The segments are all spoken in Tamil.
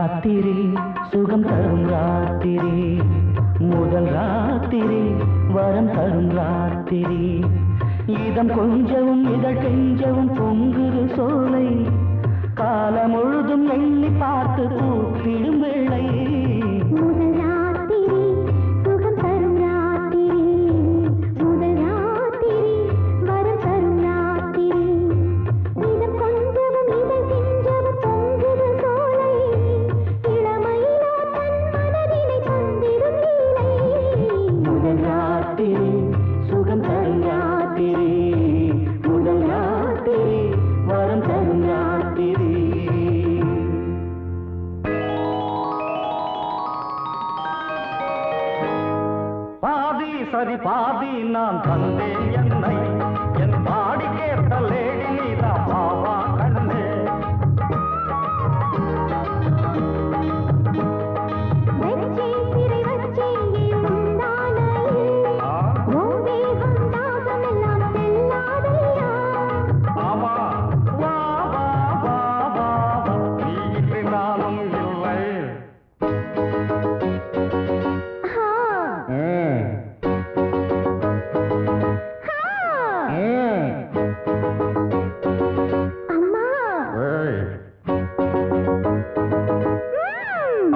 ராத்திரி சுகம் தரும் ராத்திரி முதல் ராத்திரி வரம் தரும் ராத்திரி இதம் கொஞ்சவும் இதழ் கெஞ்சவும் பொங்குது சோலை காலம் முழுதும் எண்ணி பார்த்து பூத்திடும் வேளை சரி பாதி நான் தந்தேன் என்னை என் பாடி கேட்ட லேடி நீதா பாவா கண்ணே ஆமா வா வா வா வா நீ இன்றி நானும் இல்லை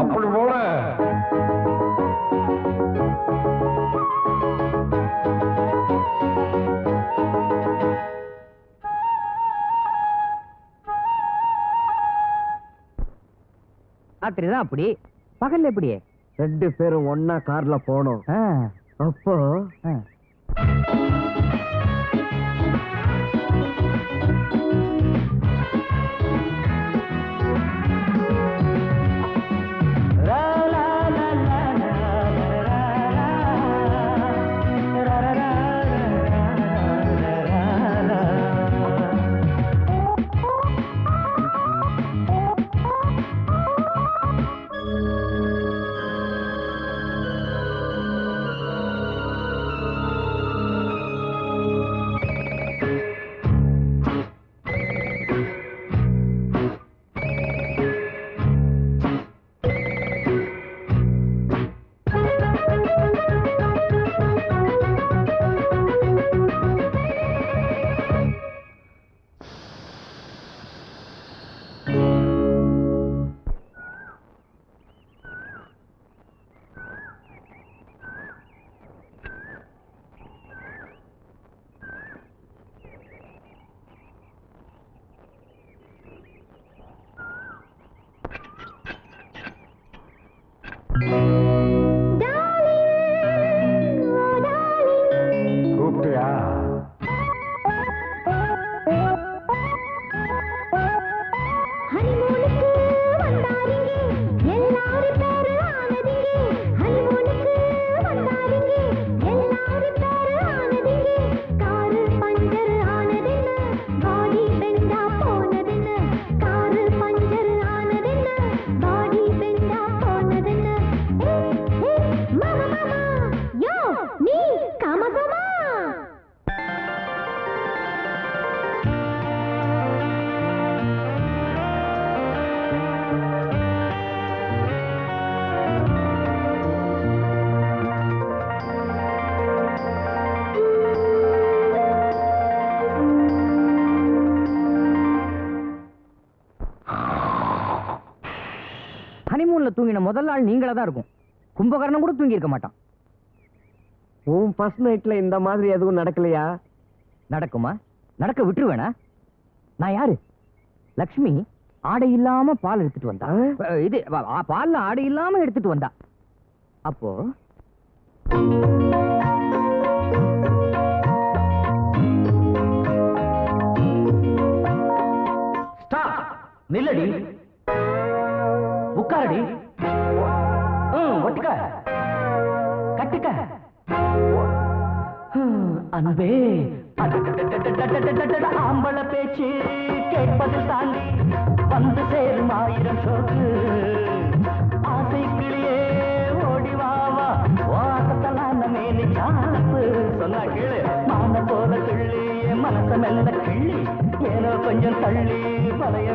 அப்படி போல ராத்திரிதான் அப்படி பகல்ல எப்படி 2 பேரும் ஒன்னா கார்ல போனோம் அப்போ தூங்கின முதல் நாள் நீங்களா தான் இருக்கும். கும்பகர்ணம் கூட தூங்கி இருக்க மாட்டான். உன் ஃபர்ஸ்ட் நைட்ல இந்த மாதிரி எதுவும் நடக்கலையா? நடக்குமா? நடக்க விட்டுருவேனா? நான் யாரு? லக்ஷ்மி ஆடை இல்லாம பால் எடுத்துட்டு வந்தா. இது பால்ல ஆடை இல்லாம எடுத்துட்டு வந்தா. அப்போ நில்லடி, உட்காரடி, ஒட்டுக்க கட்டுக்க. அன்பே ஆம்பள பேச்சு கேட்பது தாண்டி வந்து சேரும் 1000 சோக்கு. ஆசை கிளியே ஓடிவாவா வாசத்தலான மேனி காப்பு. சொன்னா கீழே மான போல கிள்ளி மனச மெல்ல கிள்ளி ஏனோ கொஞ்சம் தள்ளி பழைய